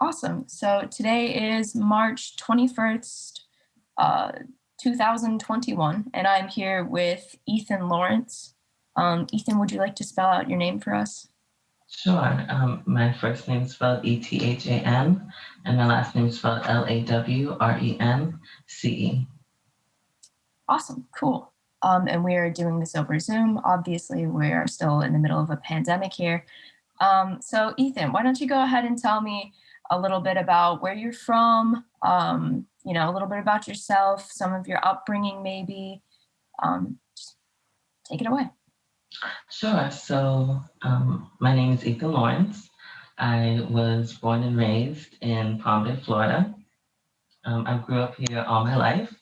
Awesome. So today is March 21st, uh, 2021, and I'm here with Ethan Lawrence. Ethan, would you like to spell out your name for us? Sure. My first name is spelled Ethan, and my last name is spelled Lawrence. Awesome. Cool. And we are doing this over Zoom. Obviously, we're still in the middle of a pandemic here. So Ethan, why don't you go ahead and tell me a little bit about where you're from, a little bit about yourself, some of your upbringing maybe. Just take it away. Sure. So my name is Ethan Lawrence. I was born and raised in Palm Bay, Florida. I grew up here all my life.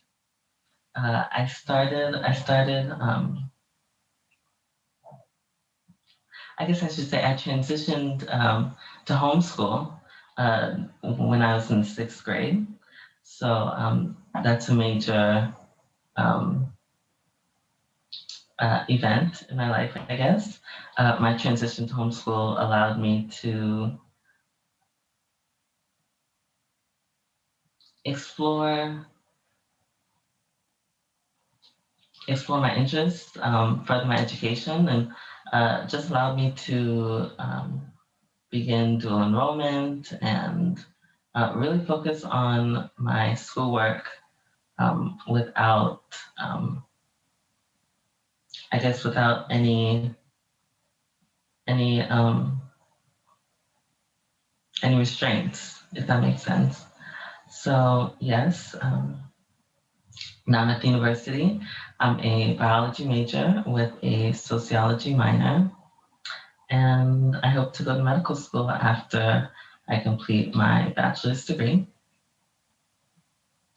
I guess I should say I transitioned to homeschool when I was in sixth grade. So that's a major event in my life, I guess. My transition to homeschool allowed me to explore my interests, further my education, and just allowed me to begin dual enrollment and really focus on my schoolwork without, without any any restraints, if that makes sense. So yes, now I'm at the university. I'm a biology major with a sociology minor, and I hope to go to medical school after I complete my bachelor's degree.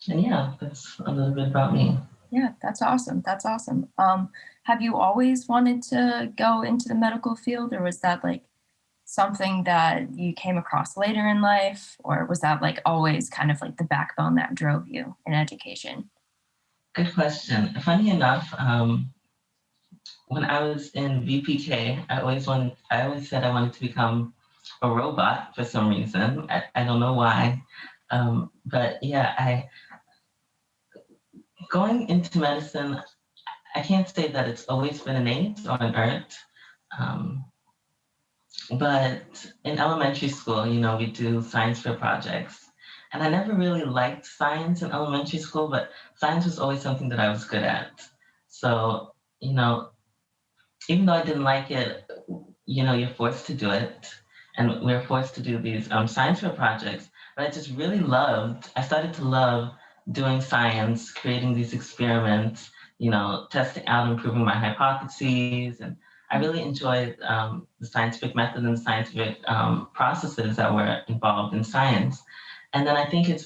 And yeah, that's a little bit about me. Yeah, that's awesome. That's awesome. Have you always wanted to go into the medical field, or was that like something that you came across later in life, or was that like always kind of like the backbone that drove you in education? Good question. Funny enough, when I was in VPK, I always said I wanted to become a robot for some reason. I don't know why. But yeah, going into medicine, I can't say that it's always been innate or inert. But in elementary school, we do science fair projects. And I never really liked science in elementary school, but science was always something that I was good at. So, even though I didn't like it, you're forced to do it. And we're forced to do these science fair projects. But I started to love doing science, creating these experiments, testing out, improving my hypotheses. And I really enjoyed the scientific method and scientific processes that were involved in science. And then I think it's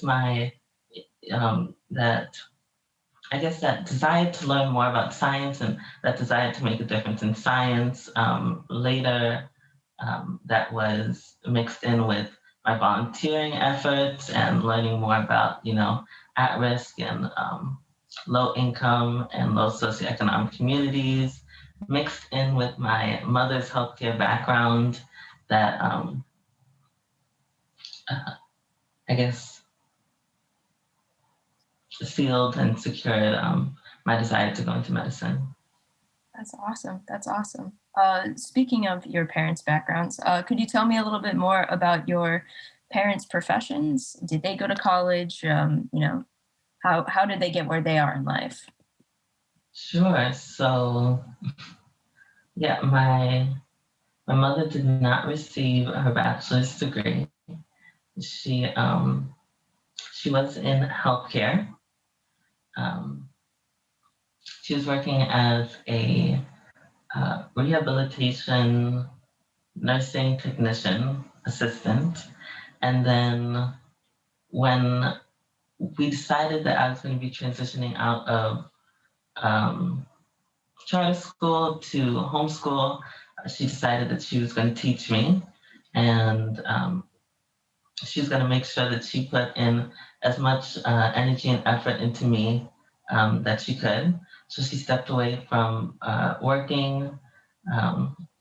that desire to learn more about science and that desire to make a difference in science later that was mixed in with my volunteering efforts and learning more about, at-risk and low income and low socioeconomic communities, mixed in with my mother's healthcare background that I guess sealed and secured my desire to go into medicine. That's awesome. That's awesome. Speaking of your parents' backgrounds, could you tell me a little bit more about your parents' professions? Did they go to college? How did they get where they are in life? Sure. So, yeah, my mother did not receive her bachelor's degree. She she was in healthcare. Um, she was working as a rehabilitation nursing technician assistant, and then when we decided that I was going to be transitioning out of um, charter school to homeschool, she decided that she was going to teach me, and she was going to make sure that she put in as much energy and effort into me that she could. So she stepped away from working,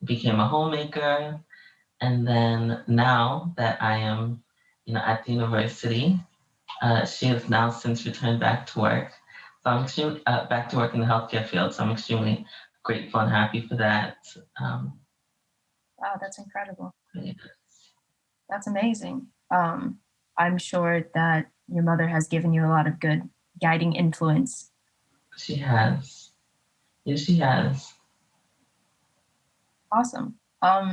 became a homemaker, and then now that I am at the university. She has now since returned back to work. So I'm extremely, back to work in the healthcare field. So I'm extremely grateful and happy for that. Um, Wow, that's incredible. yeah, That's amazing. I'm sure that your mother has given you a lot of good guiding influence. she has. Yes, she has. Awesome.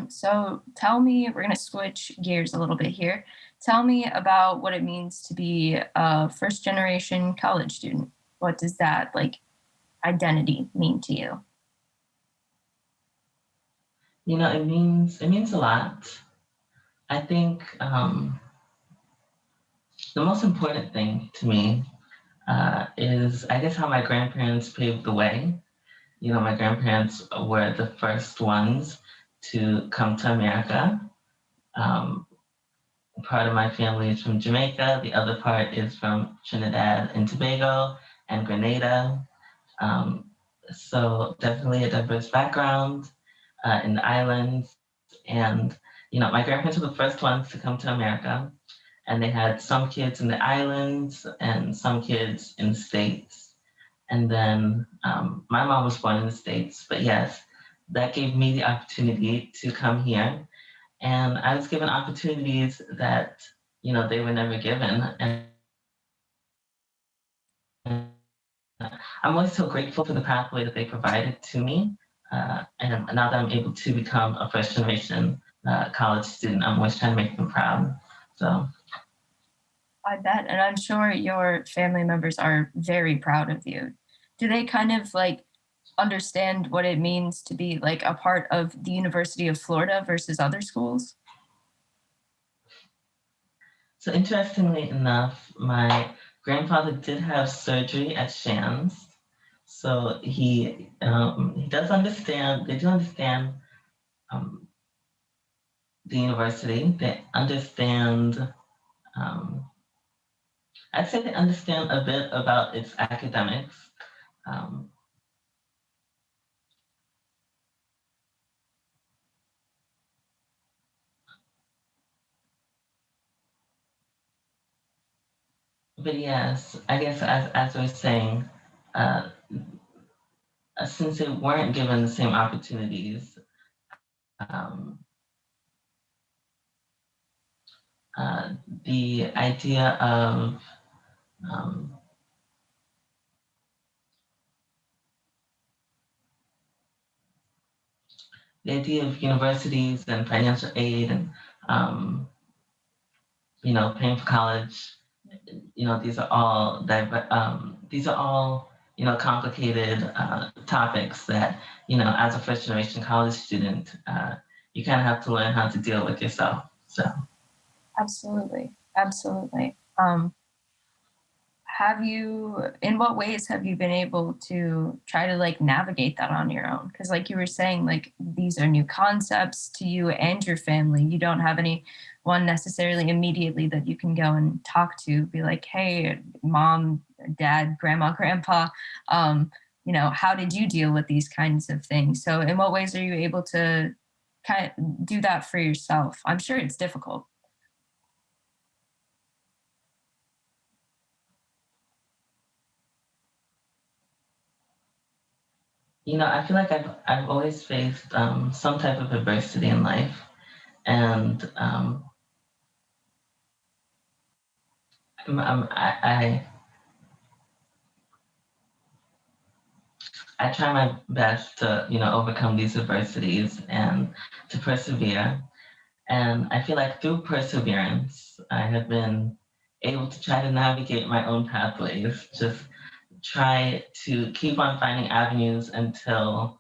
So tell me, we're going to switch gears a little bit here. Tell me about what it means to be a first generation college student. What does that like identity mean to you? It means a lot. I think the most important thing to me is, I guess, how my grandparents paved the way. My grandparents were the first ones to come to America. Um, Part of my family is from Jamaica. The other part is from Trinidad and Tobago and Grenada. Um, so definitely a diverse background in the islands. And, my grandparents were the first ones to come to America. And they had some kids in the islands and some kids in the States. And then my mom was born in the States. But yes, that gave me the opportunity to come here. And I was given opportunities that, they were never given. And I'm always so grateful for the pathway that they provided to me. And now that I'm able to become a first generation college student, I'm always trying to make them proud. So, I bet. And I'm sure your family members are very proud of you. Do they kind of like understand what it means to be like a part of the University of Florida versus other schools? so interestingly enough, my grandfather did have surgery at Shands. So he does understand. They do understand um, the university. They understand. Um, I'd say they understand a bit about its academics. Um, but yes, I guess as I was saying, uh, since they weren't given the same opportunities, um, uh, the idea of um, universities and financial aid and um, paying for college, these are all complicated topics that as a first generation college student, you kind of have to learn how to deal with yourself. So Absolutely. Absolutely. Have you, in what ways have you been able to try to like navigate that on your own? Because, like you were saying, like these are new concepts to you and your family. You don't have anyone necessarily immediately that you can go and talk to, be like, hey, mom, dad, grandma, grandpa, how did you deal with these kinds of things? So, in what ways are you able to kind of do that for yourself? I'm sure it's difficult. I feel like I've always faced some type of adversity in life, and I try my best to overcome these adversities and to persevere. And I feel like through perseverance, I have been able to try to navigate my own pathways, just try to keep on finding avenues until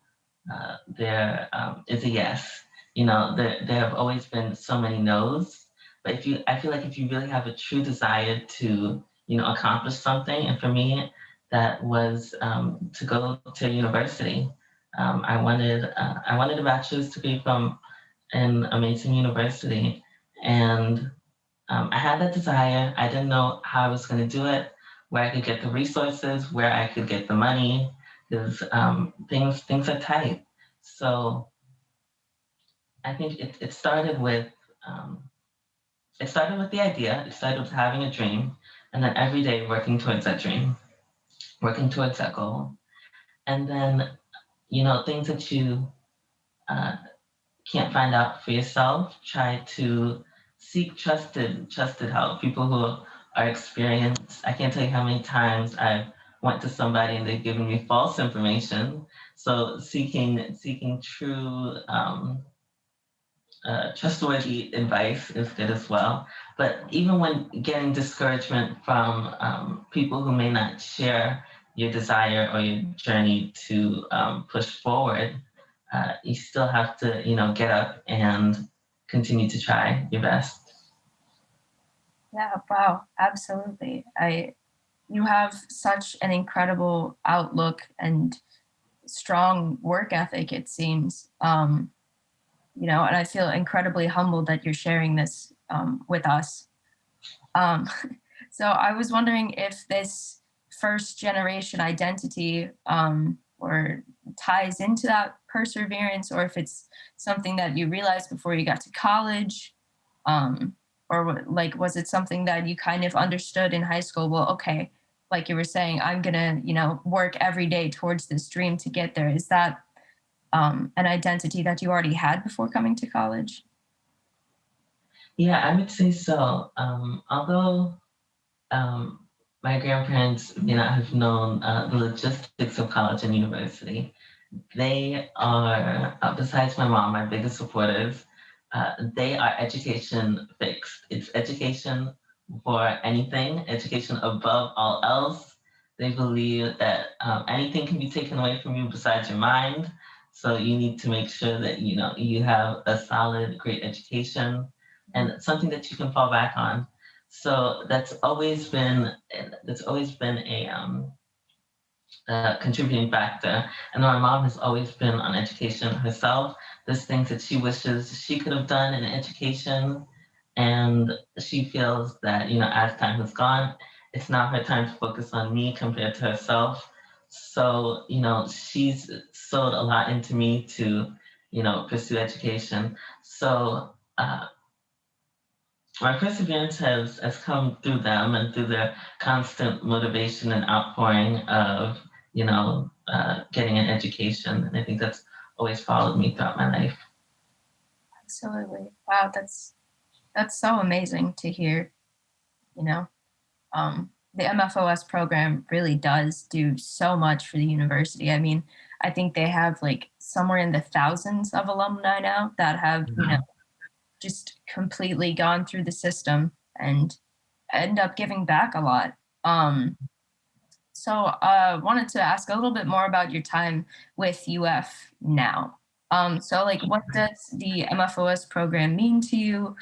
there is a yes. There have always been so many no's, but I feel like if you really have a true desire to, accomplish something, and for me, that was to go to university. I wanted a bachelor's degree from an amazing university, and I had that desire. I didn't know how I was going to do it, where I could get the resources, where I could get the money, because things are tight. So I think it started with um, it started with the idea, it started with having a dream, and then every day working towards that dream, working towards that goal. And then, things that you uh, can't find out for yourself, try to seek trusted help. People who are experienced. I can't tell you how many times I've went to somebody and they've given me false information. So seeking true trustworthy advice is good as well. But even when getting discouragement from people who may not share your desire or your journey to push forward, you still have to, get up and continue to try your best. Yeah, wow, absolutely. You have such an incredible outlook and strong work ethic, it seems. And I feel incredibly humbled that you're sharing this with us. Um, so I was wondering if this first generation identity or ties into that perseverance, or if it's something that you realized before you got to college, or like was it something that you kind of understood in high school? Well, okay, like you were saying, I'm gonna work every day towards this dream to get there. Is that an identity that you already had before coming to college? Yeah, I would say so. Although um, my grandparents may not have known the logistics of college and university, they are, besides my mom, my biggest supporters. They are education fixed. It's education for anything, education above all else. They believe that anything can be taken away from you besides your mind. So you need to make sure that you have a solid, great education and something that you can fall back on. So that's always been a contributing factor. And my mom has always been on education herself. There's things that she wishes she could have done in education. And she feels that, as time has gone, it's now her time to focus on me compared to herself. So, she's sewed a lot into me to, pursue education. So, my perseverance has come through them and through their constant motivation and outpouring of getting an education, and I think that's always followed me throughout my life. Absolutely. Wow, that's so amazing to hear. You know, the MFOS program really does do so much for the university. I mean, I think they have like somewhere in the thousands of alumni now that have, just completely gone through the system and end up giving back a lot. So wanted to ask a little bit more about your time with UF now. So like what does the MFOS program mean to you?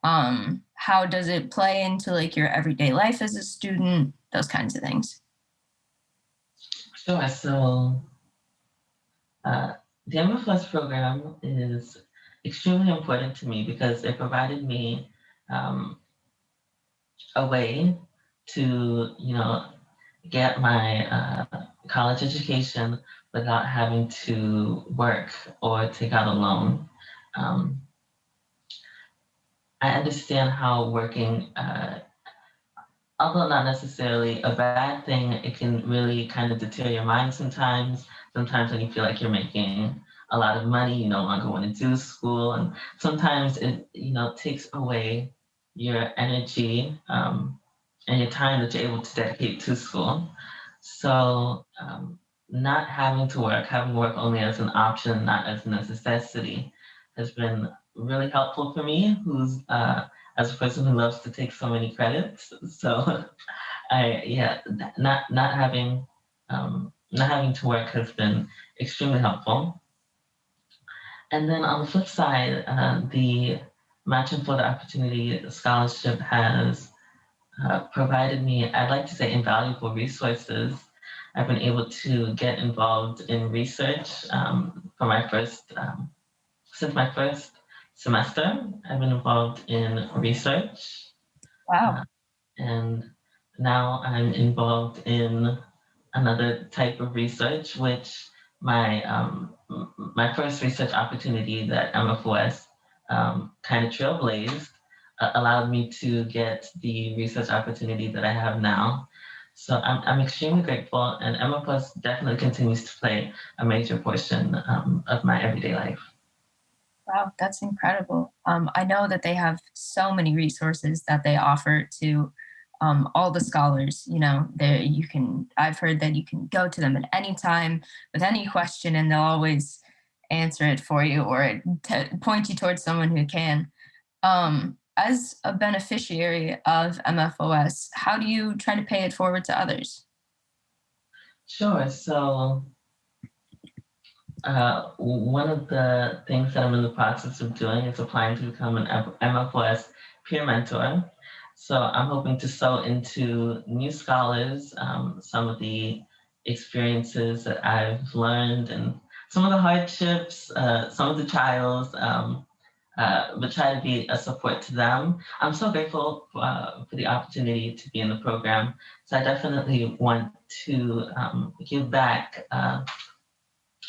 How does it play into like your everyday life as a student? Those kinds of things. Sure. So uh, the MFOS program is extremely important to me because it provided me um, a way to get my college education without having to work or take out a loan. Um, I understand how working, although not necessarily a bad thing, it can really kind of deter your mind sometimes. Sometimes when you feel like you're making a lot of money, you no longer want to do school, and sometimes it takes away your energy and your time that you're able to dedicate to school. So not having to work, having work only as an option, not as a necessity, has been really helpful for me. Who's as a person who loves to take so many credits. So not having to work has been extremely helpful. And then on the flip side, the Machen for the Opportunity Scholarship has provided me, I'd like to say, invaluable resources. I've been able to get involved in research for my first, since my first semester. I've been involved in research, Wow. uh, and now I'm involved in another type of research, which my first research opportunity that MFOS kind of trailblazed. allowed me to get the research opportunity that I have now. So I'm extremely grateful, and MFOS definitely continues to play a major portion of my everyday life. Wow, that's incredible. I know that they have so many resources that they offer to all the scholars. You know, there you can. I've heard that you can go to them at any time with any question, and they'll always answer it for you or point you towards someone who can. As a beneficiary of MFOS, how do you try to pay it forward to others? Sure. So one of the things that I'm in the process of doing is applying to become an MFOS peer mentor. So I'm hoping to sow into new scholars some of the experiences that I've learned and some of the hardships, some of the trials, but try to be a support to them. I'm so grateful for the opportunity to be in the program. So I definitely want to give back.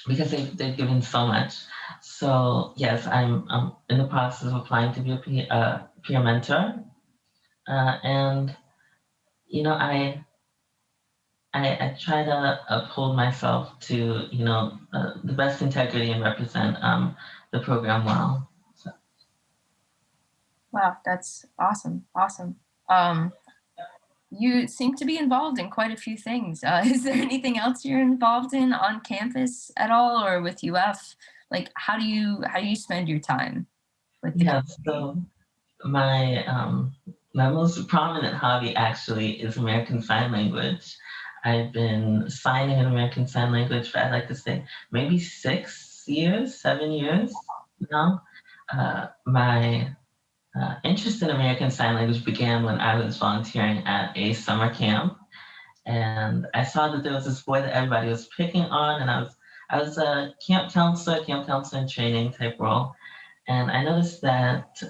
Because they've given so much. So yes, I'm in the process of applying to be a peer mentor, and you know I try to uphold myself to the best integrity and represent the program well. So, Wow, that's awesome. Awesome. Um, you seem to be involved in quite a few things. Is there anything else you're involved in on campus at all, or with UF? Like, how do you spend your time with the yeah, community? so my my most prominent hobby actually is American Sign Language. I've been signing in American Sign Language for I'd like to say maybe 6 years, 7 years now. My interest in American Sign Language began when I was volunteering at a summer camp, and I saw that there was this boy that everybody was picking on, and I was a camp counselor in training type role, and I noticed that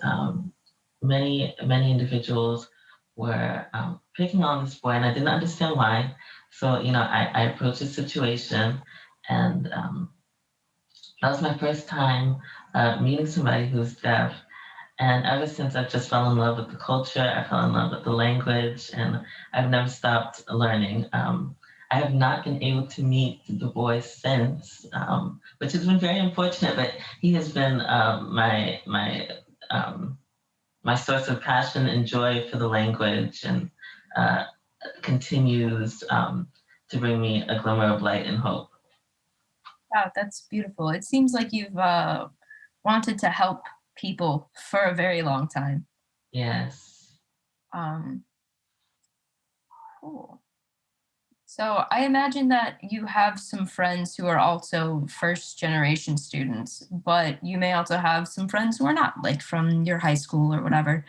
many individuals were picking on this boy, and I didn't understand why. So I approached the situation, and that was my first time meeting somebody who's deaf. And ever since, I've just fell in love with the culture. I fell in love with the language, and I've never stopped learning. I have not been able to meet the boy since, which has been very unfortunate. But he has been um, my source of passion and joy for the language, and uh, continues to bring me a glimmer of light and hope. Wow, that's beautiful. It seems like you've wanted to help people for a very long time. Yes. Um, cool. So I imagine that you have some friends who are also first generation students, but you may also have some friends who are not, like from your high school or whatever.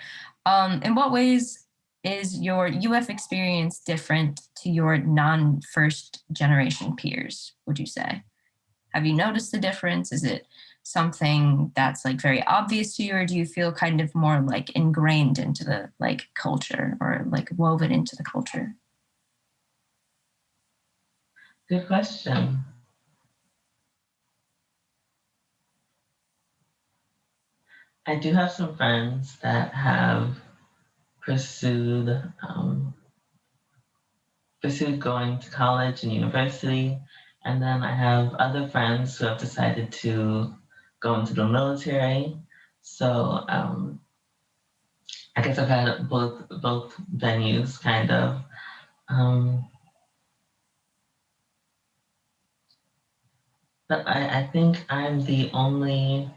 In what ways is your UF experience different to your non first generation peers, would you say? Have you noticed the difference? Is it something that's like very obvious to you, or do you feel kind of more like ingrained into the like culture or like woven into the culture? Good question. I do have some friends that have pursued pursued going to college and university, and then I have other friends who have decided to go into the military. So I guess I've had both venues kind of. Um, but I think I'm the only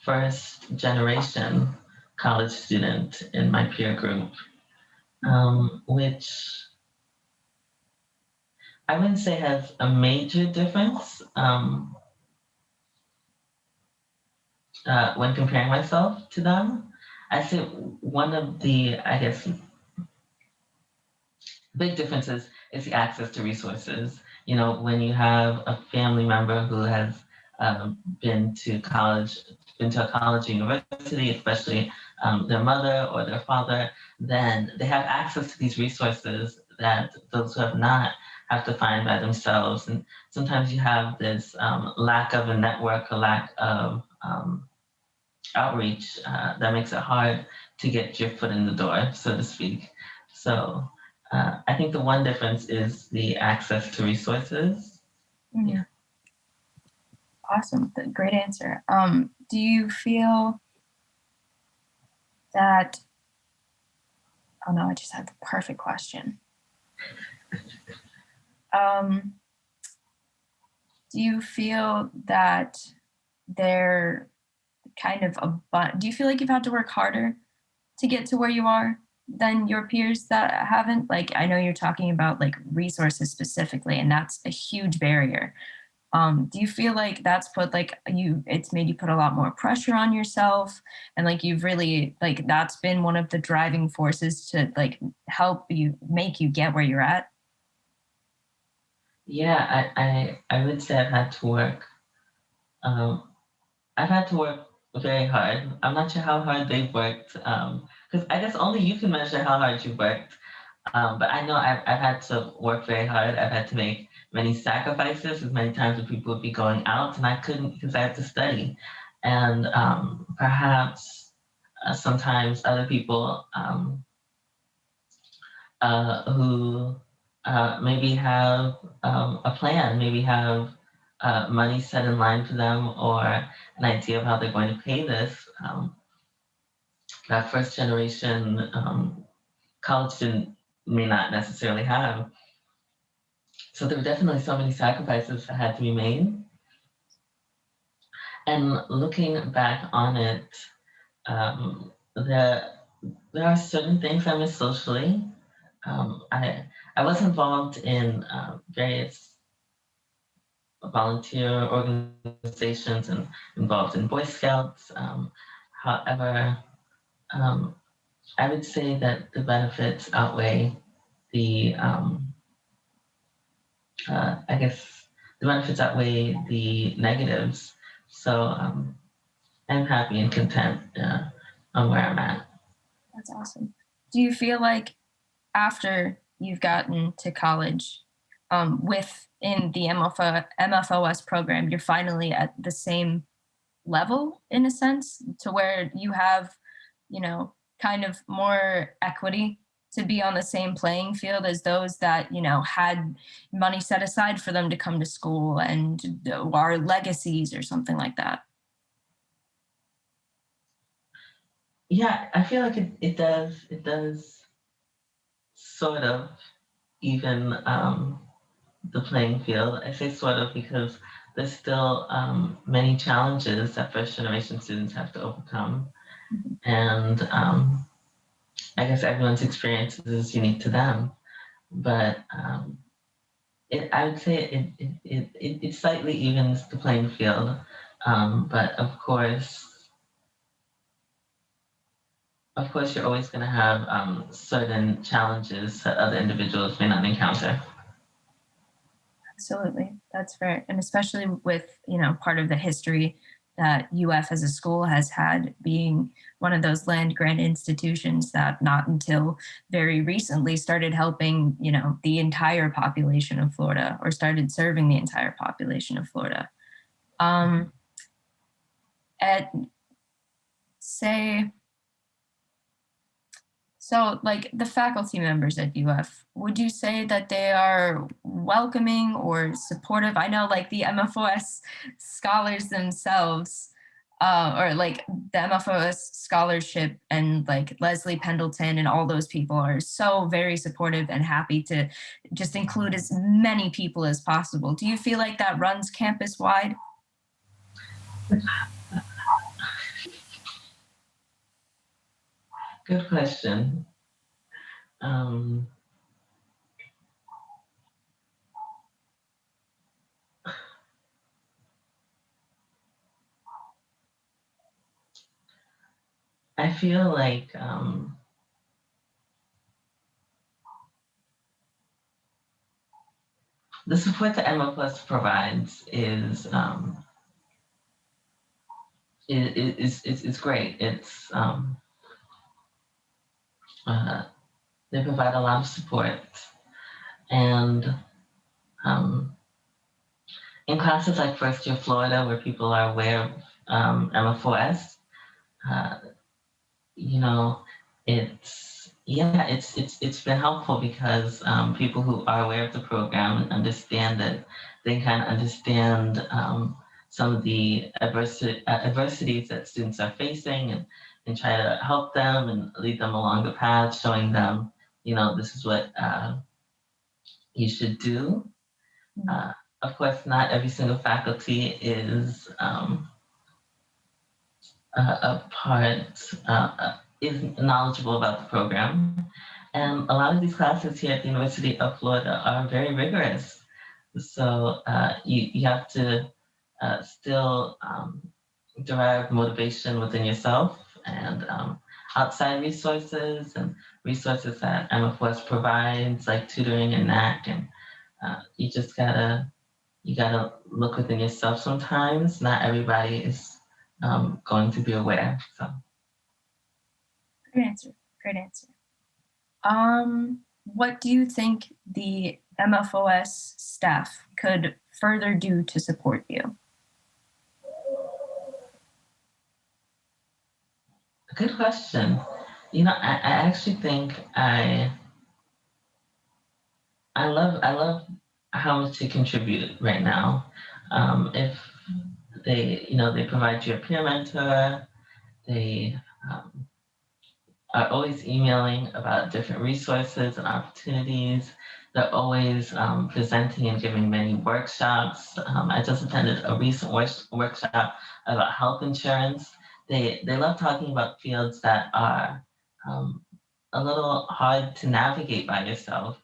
first generation college student in my peer group, which I wouldn't say has a major difference when comparing myself to them. I say one of the, I guess, big differences is the access to resources. When you have a family member who has been to college, been to a college or university, especially their mother or their father, then they have access to these resources that those who have not have to find by themselves. And sometimes you have this lack of a network, a lack of outreach that makes it hard to get your foot in the door, so to speak. So I think the one difference is the access to resources. Mm, Yeah. awesome. Great answer. Do you feel that, oh no, I just had the perfect question. Um, do you feel that they're kind of do you feel like you've had to work harder to get to where you are than your peers that haven't? Like, I know you're talking about like resources specifically, and that's a huge barrier. Do you feel like that's put like it's made you put a lot more pressure on yourself, and like you've really like that's been one of the driving forces to like help you make you get where you're at? Yeah, I would say um, I've had to work very hard. I'm not sure how hard they've worked, because I guess only you can measure how hard you've worked. But I know I've had to work very hard. I've had to make many sacrifices. As many times when people would be going out, and I couldn't because I had to study. And perhaps sometimes other people who maybe have a plan, maybe have money set in line for them, or an idea of how they're going to pay this. That first generation college student may not necessarily have. So there were definitely so many sacrifices that had to be made. And looking back on it, there are certain things I miss socially. I was involved in various volunteer organizations and involved in Boy Scouts. However, um, I would say that the benefits outweigh the, I guess, the benefits outweigh the negatives. So I'm happy and content on where I'm at. That's awesome. Do you feel like after you've gotten to college, within the MFOS program, you're finally at the same level in a sense to where you have, kind of more equity to be on the same playing field as those that, had money set aside for them to come to school and are legacies or something like that? Yeah, I feel like it does sort of even the playing field. I say sort of because there's still many challenges that first generation students have to overcome. Mhm. And I guess everyone's experience is unique to them. But I would say it slightly evens the playing field. But of course, you're always going to have certain challenges that other individuals may not encounter. Absolutely. That's fair. And especially with, part of the history that UF as a school has had being one of those land grant institutions that not until very recently started helping, the entire population of Florida or started serving the entire population of Florida. Um, at say, So, like the faculty members at UF, would you say that they are welcoming or supportive? I know, like the MFOS scholars themselves, or like the MFOS scholarship, and like Leslie Pendleton and all those people are so very supportive and happy to just include as many people as possible. Do you feel like that runs campus wide? Good question. Um, I feel like the support that MFOS provides is great. Uh, they provide a lot of support, and um, in classes like First Year Florida, where people are aware of MFOS, uh, you know, it's been helpful because people who are aware of the program and understand that they kind of understand some of the adversities that students are facing, and try to help them and lead them along the path, showing them, this is what you should do. Uh, of course, not every single faculty is a part is knowledgeable about the program. And a lot of these classes here at the University of Florida are very rigorous. So you have to still derive motivation within yourself and outside resources and resources that MFOS provides, like tutoring and NAC. And you gotta look within yourself sometimes. Not everybody is going to be aware. So Great answer. Great answer. What do you think the MFOS staff could further do to support you? good question. I actually think I love how much they contribute right now. If they provide you a peer mentor, they um, are always emailing about different resources and opportunities. They're always presenting and giving many workshops. I just attended a recent workshop about health insurance. They love talking about fields that are um, a little hard to navigate by yourself.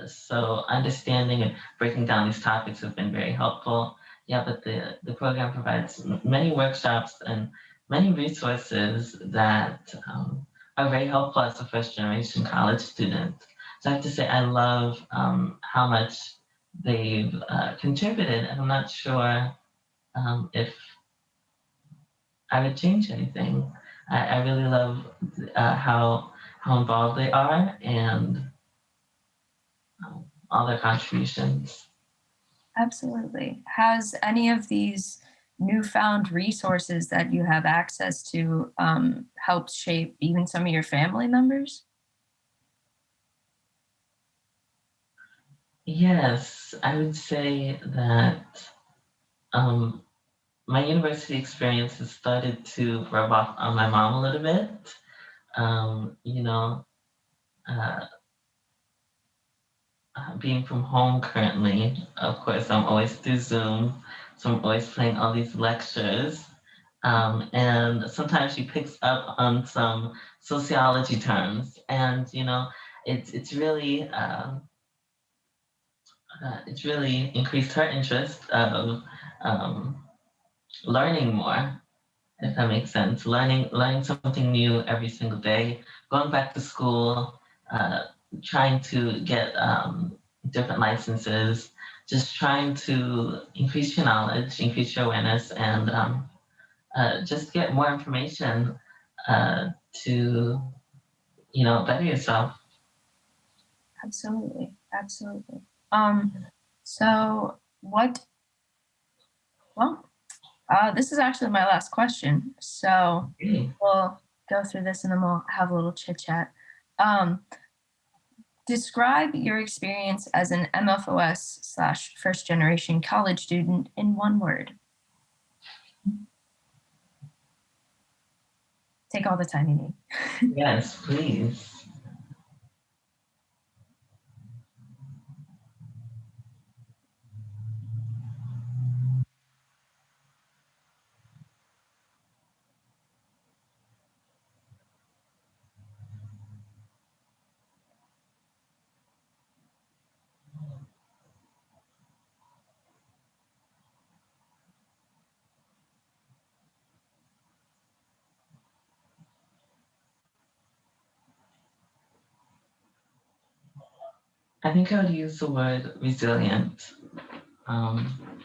So understanding and breaking down these topics has been very helpful. Yeah, but the program provides many workshops and many resources that are very helpful as a first generation college student. So I have to say I love how much they've contributed, and I'm not sure if I would change anything. I really love how involved they are and all their contributions. Absolutely. Has any of these newfound resources that you have access to helped shape even some of your family members? Yes, I would say that um, my university experience has started to rub off on my mom a little bit. Um, you know, uh, Being from home currently, of course, I'm always through Zoom, so I'm always playing all these lectures. And sometimes she picks up on some sociology terms, and it's really increased her interest of um, learning more, if that makes sense. Learning something new every single day, going back to school, uh, trying to get different licenses, just trying to increase your knowledge, increase your awareness, and just get more information to better yourself. Absolutely. Absolutely. Um, so what, well, this is actually my last question. So Really. we'll go through this and then we'll have a little chit chat. Um, Describe your experience as an MFOS / first generation college student in one word. Take all the time you need. Yes, please. I think I would use the word resilient. Um,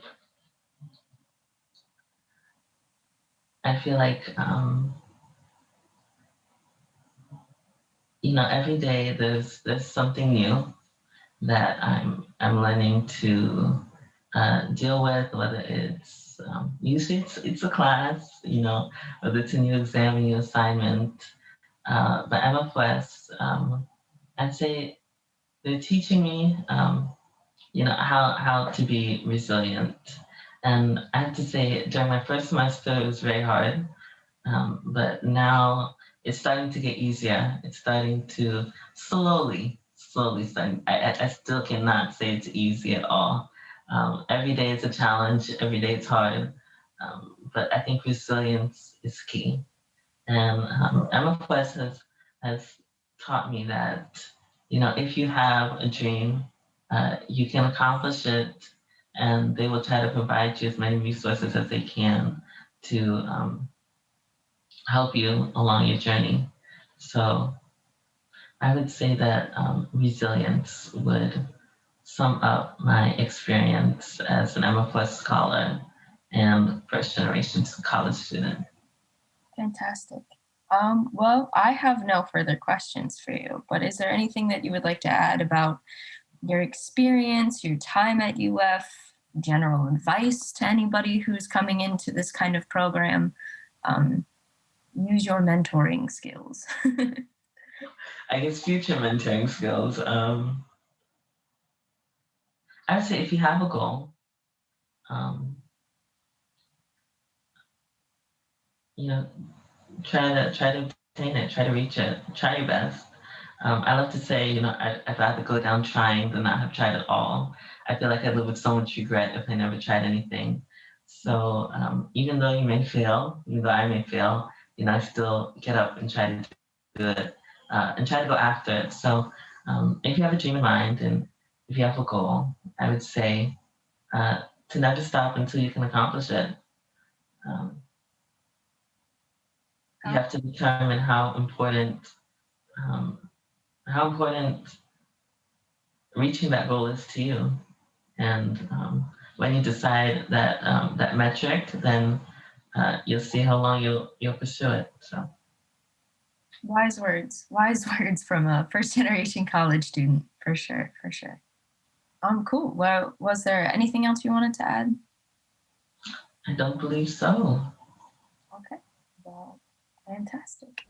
I feel like every day there's something new that I'm learning to deal with, whether it's usually it's a class, whether it's a new exam, a new assignment. But MFOS, I'd say they're teaching me, how to be resilient. And I have to say, during my first semester, it was very hard. But now it's starting to get easier. It's starting to slowly starting. I still cannot say it's easy at all. Every day it's a challenge. Every day it's hard. But I think resilience is key. And MFOS has taught me that, if you have a dream, you can accomplish it, and they will try to provide you as many resources as they can to help you along your journey. So I would say that resilience would sum up my experience as an MFOS scholar and first generation college student. Fantastic. Well, I have no further questions for you, but is there anything that you would like to add about your experience, your time at UF, general advice to anybody who's coming into this kind of program? Um, Use your mentoring skills. I guess future mentoring skills. I would say if you have a goal, um, you know, try to obtain it, try to reach it, try your best. I love to say, I'd rather go down trying than not have tried at all. I feel like I live with so much regret if I never tried anything. So even though you may fail, even though I may fail, I still get up and try to do it and try to go after it. So if you have a dream in mind and if you have a goal, I would say to never stop until you can accomplish it. Um, you have to determine um, how important reaching that goal is to you. And when you decide that metric, then you'll see how long you'll pursue it. So Wise words from a first generation college student, for sure, for sure. Cool. Well, was there anything else you wanted to add? I don't believe so. Okay. Well, fantastic.